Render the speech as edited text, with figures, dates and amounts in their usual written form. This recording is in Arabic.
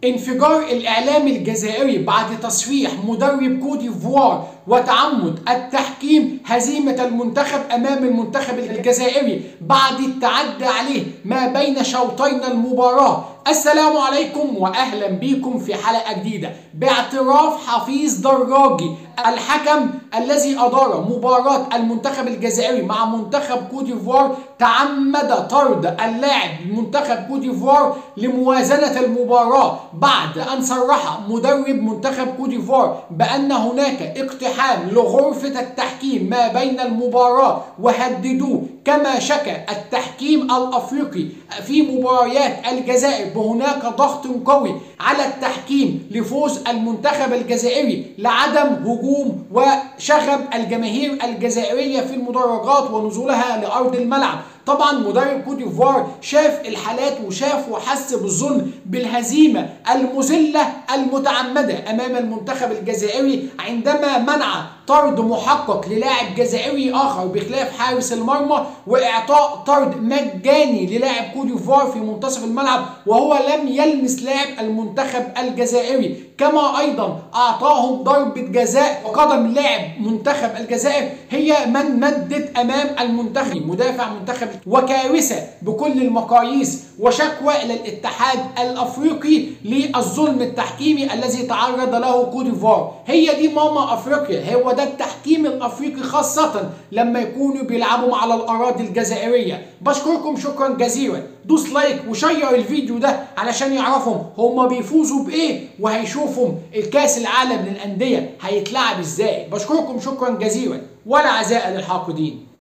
انفجار الإعلام الجزائري بعد تصريح مدرب كوت ديفوار وتعمد التحكيم هزيمة المنتخب أمام المنتخب الجزائري بعد التعدي عليه ما بين شوطين المباراة. السلام عليكم وأهلا بكم في حلقة جديدة. باعتراف حفيظ دراجي الحكم الذي أدار مباراة المنتخب الجزائري مع منتخب كوت ديفوار تعمد طرد اللاعب منتخب كوت ديفوار لموازنة المباراة بعد أن صرح مدرب منتخب كوت ديفوار بأن هناك اقتحام لغرفة التحكيم ما بين المباراة وهددوه، كما شكى التحكيم الأفريقي في مباريات الجزائر بهناك ضغط قوي على التحكيم لفوز المنتخب الجزائري لعدم هجوم وشغب الجماهير الجزائرية في المدرجات ونزولها لأرض الملعب. طبعا مدرب كوت ديفوار شاف الحالات وشاف وحس بالظلم بالهزيمة المذلة المتعمدة أمام المنتخب الجزائري عندما منع طرد محقق للاعب جزائري آخر بخلاف حارس المرمى وإعطاء طرد مجاني للاعب كوت ديفوار في منتصف الملعب وهو لم يلمس لاعب المنتخب الجزائري، كما أيضا أعطاهم ضربة جزاء وقدم لاعب منتخب الجزائر هي من مدت أمام المنتخب مدافع منتخب، وكارثة بكل المقاييس وشكوى إلى الاتحاد الأفريقي للظلم التحكيمي الذي تعرض له كوت ديفوار. هي دي ماما أفريقيا، هو ده التحكيم الأفريقي خاصة لما يكونوا بيلعبوا على الأراضي الجزائرية. بشكركم شكرا جزيلا، دوس لايك وشير الفيديو ده علشان يعرفوا هما بيفوزوا بإيه وهيشوفوا الكاس العالم للأندية هيتلعب إزاي. بشكركم شكرا جزيلا، ولا عزاء للحاقدين.